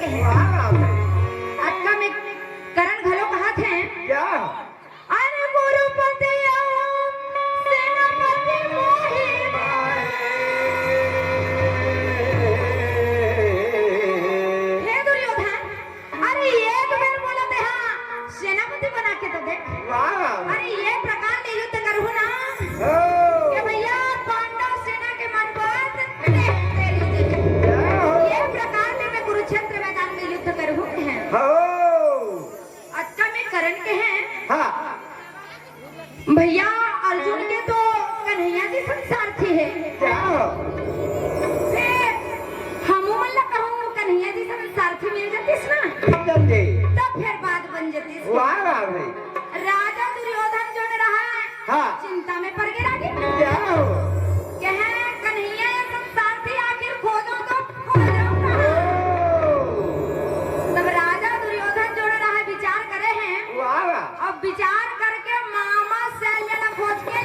लगे हैं। अच्छा में करण घलो कहा थे क्या अरे गुरुपति सेनापति मोहि हे दुर्योधन, अरे एक बार बोला थे हाँ सेनापति बना के तो देख। अरे ये प्रकार ले युद्ध करू ना कि भैया पांडव सेना के मन पर ये प्रकार ले मैं कुरुक्षेत्र मैदान में युद्ध करू है। अच्छा में करण के हैं भैया अर्जुन के तो कन्हैया जी संसार थे हमू मल्ला कहूँ कन्हैया जी संसार थी मिल जातीस ना तब फिर बात बन जातीस। राजा दुर्योधन जो रहा है चिंता में पड़ गया कन्हैया या संसार थी आखिर खोजो तो तब राजा दुर्योधन जो रहा है विचार करे हैं। अब विचार करके मामा शैल्या ना खोज के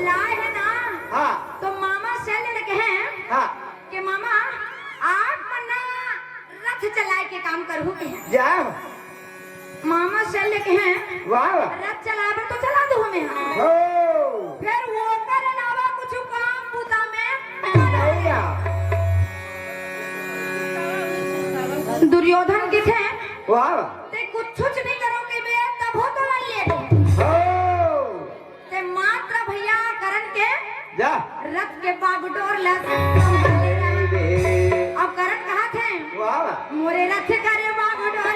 लाए है ना तो मामा शैल्या ने कहे कि मामा आप मन्ना रथ चलाए के काम करू के मामा शैल्या कहे रथ चलावे तो चला दो हमें फिर वो कर अलावा कुछ काम बुता में दुर्योधन की थे ते कुछ नहीं करोगे बे तब हो तो ले ते मात्र भैया करण के रथ के बागडोर लग अब करण कहा थे मोरे रथ करे बागडोर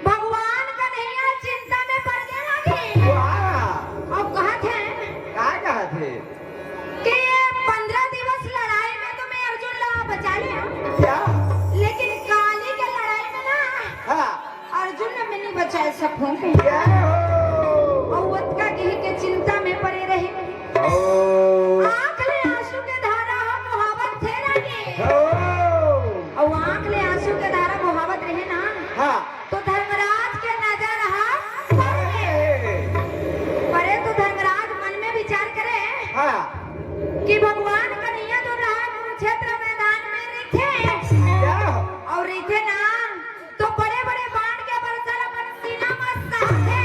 भगवान कन्हैया चिंता में पड़ गए अब कहा थे कि 15 दिवस लड़ाई में तो मैं अर्जुन ला बचा लिया लेकिन काली के लड़ाई में ना अर्जुन ने नहीं बचा सकूं और का के चिंता में पड़े रहे आंख ले आंसू के धारा मुहावत थे रहे और आंख ले आंसू के धारा मुहावत रहे ना तो धर्मराज के नजर परे तो धर्मराज मन में विचार करे कि भगवान कन्हैया तो रहा कुरुक्षेत्र मैदान में रखे और रखे ना तो बड़े बड़े बाण के बरसाल अपन सीना में साथे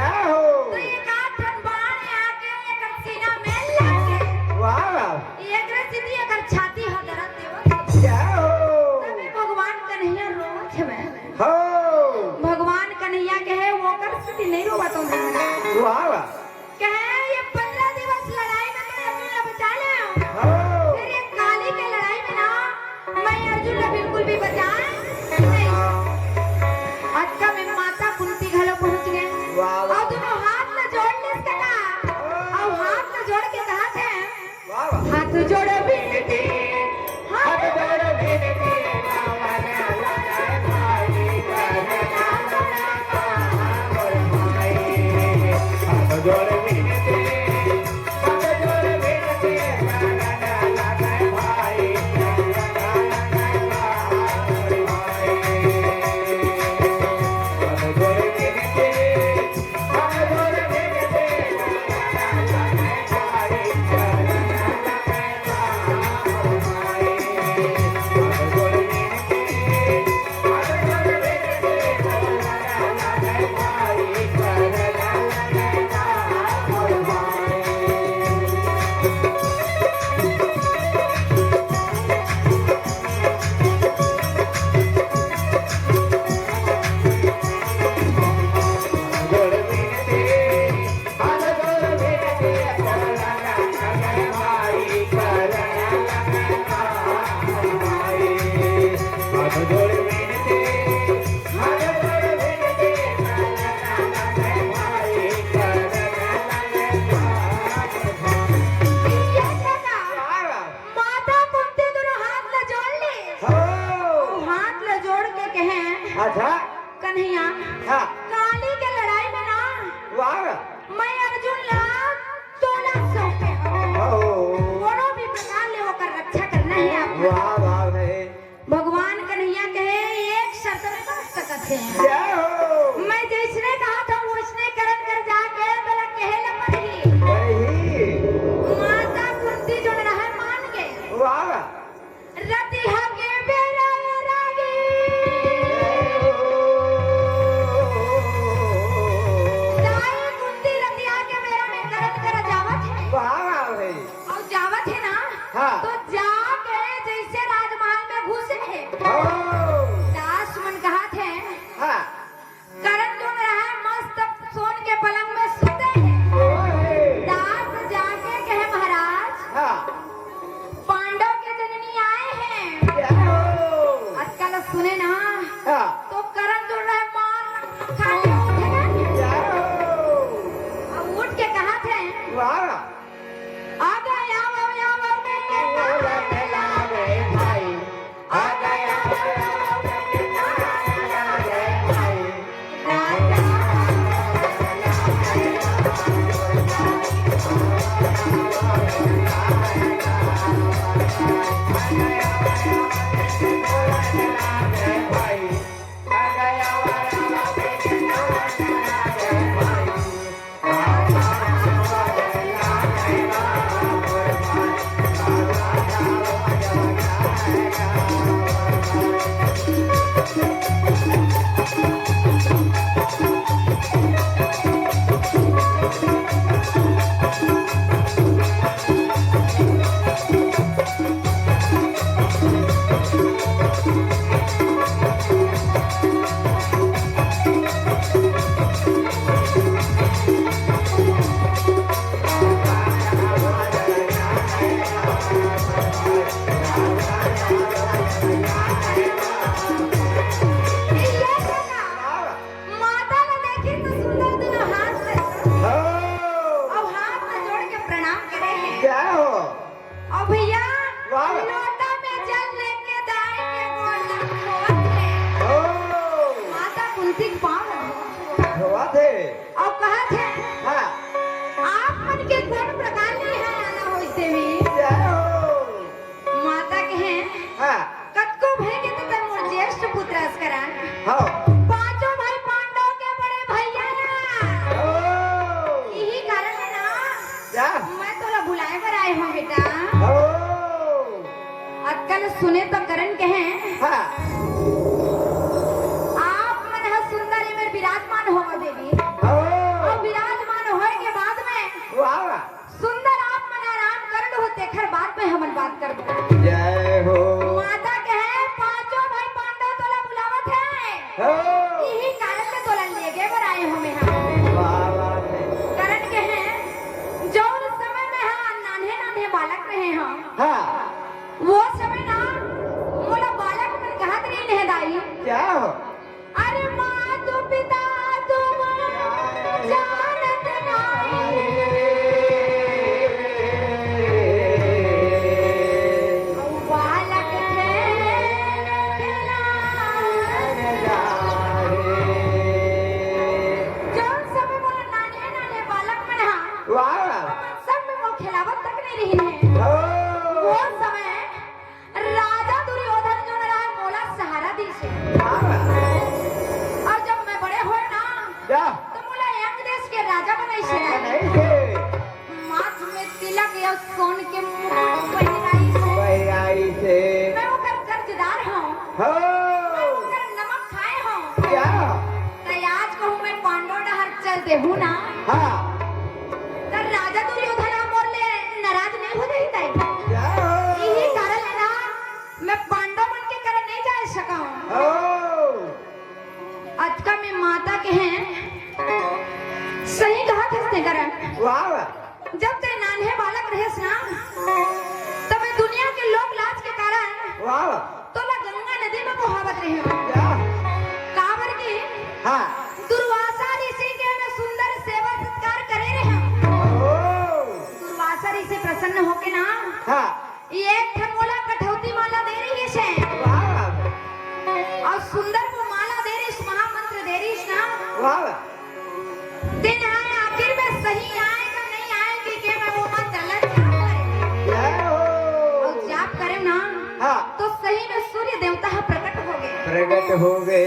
तो एक आठन बाण आके एक सीना में लागे एक सीधी अगर छाती हो दर्द देव तब भगवान कन्हैया रोवत है हाँ। काली के लड़ाई में ना वाह मैं अर्जुन ला 1600 पे कोनो भी प्रकार ले होकर रक्षा करना है आपको। वाह वाह है भगवान कन्हैया कहे एक शर्त में कर सकते हैं। जय हो मैं जिसने कहा था उसने करन कर जाके बोला कहे ल मरही वही माता कुंती जो रहा मान गए। वाह रतिहा के बेरा रागी दाई कुंती रतिहा के बेरा में करन कर जावत है। वाह है और जावत है ना हाँ। तो जाके जैसे राजमहल में घुसे है दास मन कहा थे हाँ करण जो रहा मस्त सोन के पलंग में सोते हैं। दास जाके कहे महाराज हाँ पांडव के जननी आए हैं। जय हो आजकल सुने ना हाँ तो करण जो रहा मार खाने उठेगा जय हो और उठ के कहा थे वाह आ गया माता ने देखी तो सुंदर दुल्हा हाथ में और हाथ में जोड़ के प्रणाम करे हैं। जय हो और भैया वाह। लोटा में जल लेके दाई के गोल लगोत है। माता कुंती के पाँव हुआ थे और कहा थे हाँ आप मन के कौन प्रकार नहीं है आना हो देवी। जय हो माता कहे हाँ कतको भय के तो मोर ज्येष्ठ पुत्र अस्करा हाँ पांचों भाई पांडव के बड़े भैया यही कारण है ना जा मैं तोला बुलाए पर आए हूँ बेटा। हो आजकल सुने तो करण कहे हाँ आप मन है सुंदर में विराजमान हो देवी हो और विराजमान होए के बाद में वाह सुंदर आप मन आराम कर लो देखर बाद में हम बात कर दो। जय हो माता कहे पांचों भाई पांडव तोला बुलावत है हो यही कारण से तोला ले गए पर आए हमें हम। वाह वाह करण कहे जौन समय में हाँ नान्हे नान्हे बालक रहे हम हाँ वो समय ना मोला बालक मन कहत नहीं है दाई क्या हो अरे माँ तो पिता तो जानत नहीं बालक थे जौन समय मोला नान्हे नान्हे बालक मन हाँ वाह सब में वो खिलावत तक नहीं रही है। हो वो समय राजा दुर्योधन जो रहा मोला सहारा दी से और जब मैं बड़े हुए ना जा तो मोला यंग देश के राजा बनाई से नहीं थे माथ में तिलक या सोन के मुकुट पहिराई से वही आई से मैं ओकर कर्जदार हूँ हो मैं ओकर नमक खाए हूँ क्या तो आज कहूँ मैं पांडव डहर चलते हूँ ना हाँ तो राजा दुर्योधन मोर ले नाराज नहीं हो जाई ताई क्या यही कारण है ना मैं पांडव मन के कारण नहीं जा सका हूँ। हो आज का मैं माता के हैं सही कहा किसने करण वाह जब ते नान्हे बालक रहेस ना तब मैं दुनिया के लोक लाज के कारण वाह तो ला गंगा नदी में बहावत रही हूँ क्या काबर की हाँ दुर्वासा ऋषि के मैं सुंदर सेवा सत्कार करे रहे हूँ। हो दुर्वासा ऋषि प्रसन्न होके ना हाँ एक ठमोला कठौती माला दे रही है वाह और सुंदर को माला दे रही महामंत्र दे रही ना वाह दिन आए आखिर में सही आएगा नहीं आएगी कि मैं वो मत चलत जाप करे जय हो और जाप करे ना हाँ तो सही में सूर्य देवता प्रकट हो गए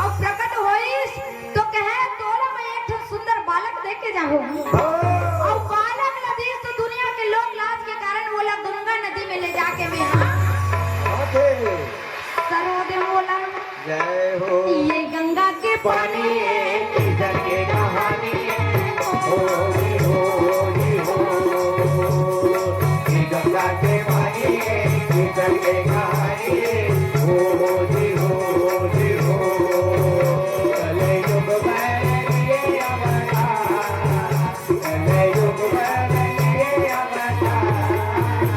और प्रकट होइस तो कहे तोरा मैं एक ठो सुंदर बालक देख के जाहू और बालक नदी तो दुनिया के लोग लाज के कारण बोला गंगा नदी में ले जाके मैं सर्वोदय बोला जय हो ये गंगा के पानी इधर के कहानी होगी हो ये गंगा के पानी इधर के कहानी होगी हो चले युग में ये अवतार चले युग में ये अवतार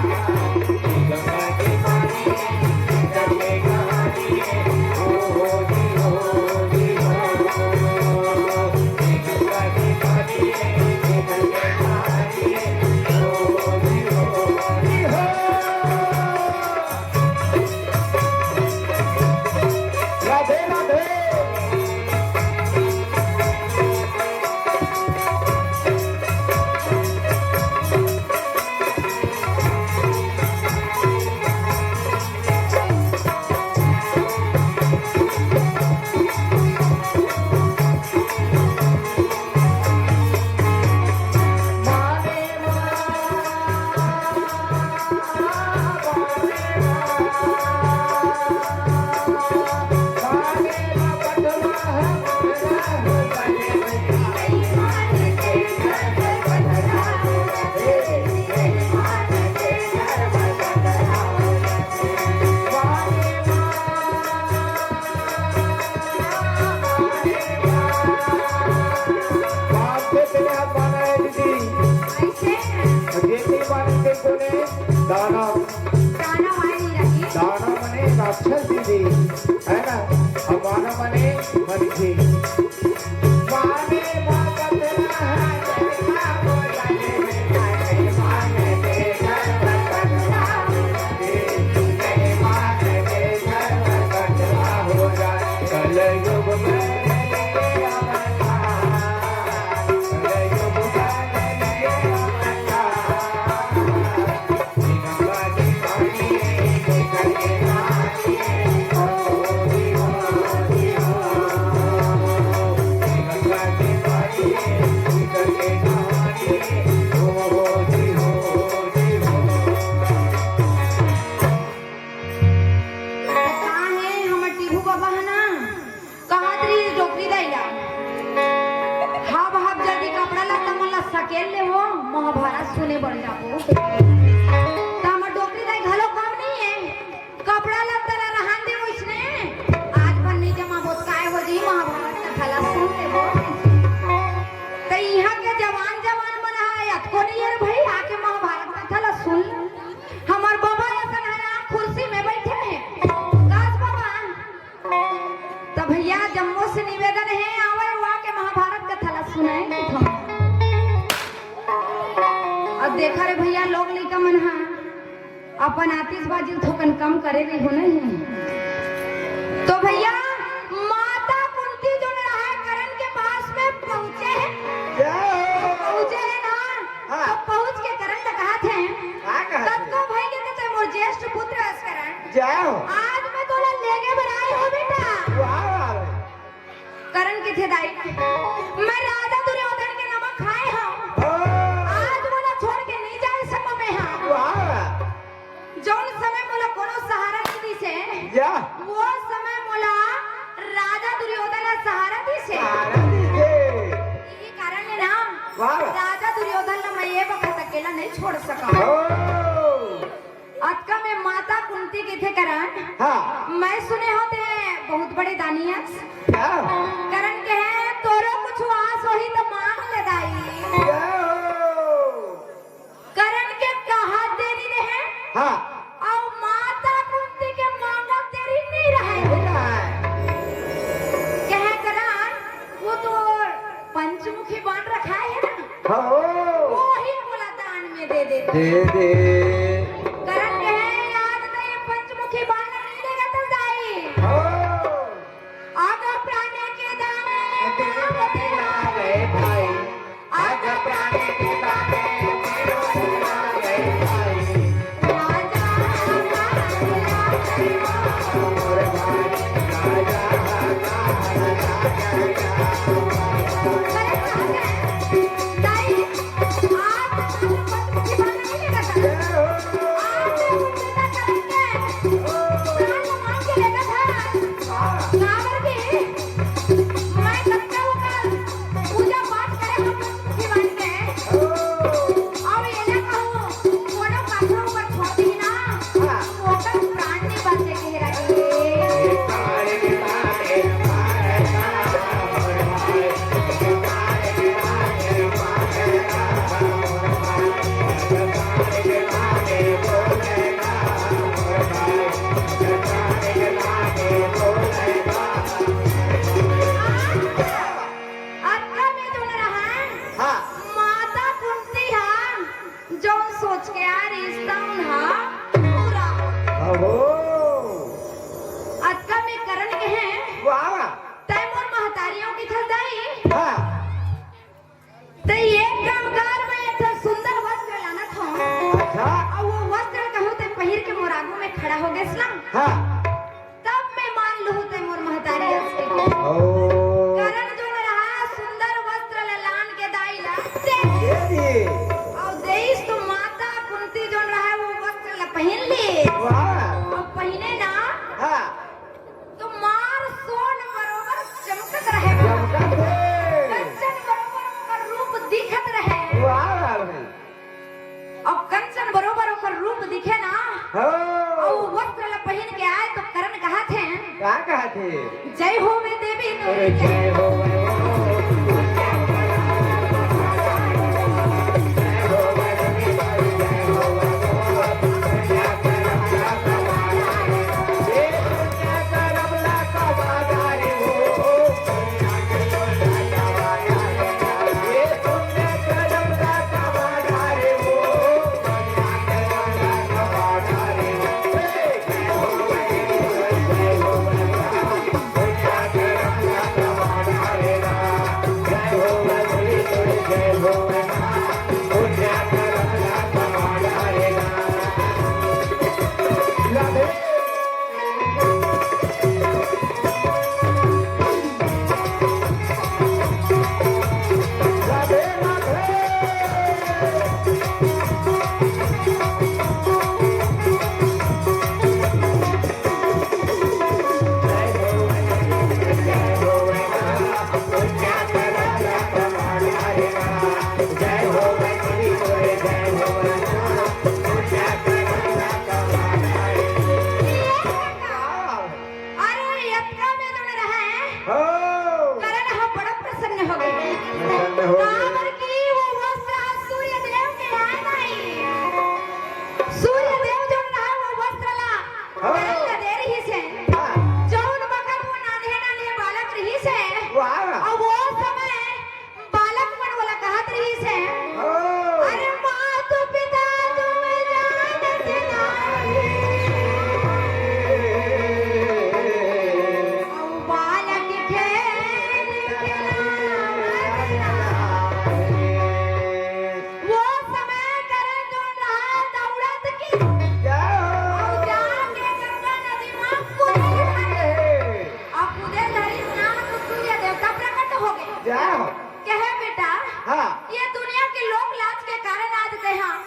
ये गंगा के पानी इधर के कहानी होगी राधे राधे दाना मने राक्षस दीदी है ना हमारा मने मर्जी माने सकेले वो महाभारत सुने बढ़ जाबो तम डोकरी दाई घलो काम नहीं है कपड़ा लत्ता ला रहन दे उसने आज पर नहीं जमा बोत काय हो जी महाभारत का थला सुन ले वो त यहां के जवान जवान बना है अतको नहीं है भाई आके महाभारत का थला सुन हमार बाबा ऐसा है कुर्सी में बैठे हैं दास बाबा त भैया जम्मू से निवेदन है आवे हुआ के महाभारत का थला सुनाए अब देखा रे भैया लोग लइका मन हा अपन आतिशबाजी थोकन कम करे रही हो नहीं तो भैया माता कुंती जो रहा करण के पास में पहुंचे हैं ना तो पहुंच के करण ने कहा थे तब तो भाई के ते मोर ज्येष्ठ पुत्र अस करण आज मैं तोला लेके बनाई हो बेटा करण के थे दाई मैं राजा दुर्योधन के नमक खाए हूं जौन समय मोला कोनो सहारा दी से वो समय मोला राजा दुर्योधन सहारा दी से यही कारण है ना राजा दुर्योधन मैं ये वक्त अकेला नहीं छोड़ सका अतका में माता कुंती के थे करण मैं सुने होते बहुत बड़े दानिया करण के हैं तोरो कुछ आस होही तो मांग ले दाई करण के कहा देरी रहे और माता कुंती के मांगा तेरी नहीं रहे कह करण वो तो पंचमुखी बाण रखा है ना वो ही बोला दान में दे दे करण कहे याद नहीं पंचमुखी बाण नहीं देगा तो जाई आगा प्राण के दान क्या कहा थे जय हो वे देवी अरे जय हो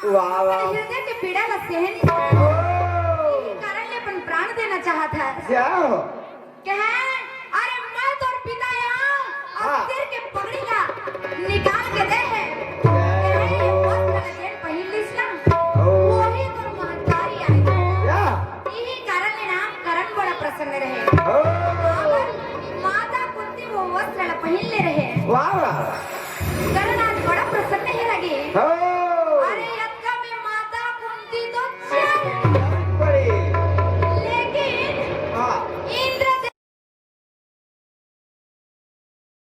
हृदय के पीड़ा का सहन कारण ले अपन प्राण देना चाहता है कहे अरे मैं तो पिता यहाँ और सिर के पगड़ी का निकाल के दे है पहन लिसला वही तो महतारी आई यही कारण ले नाम करण बड़ा प्रसन्न रहे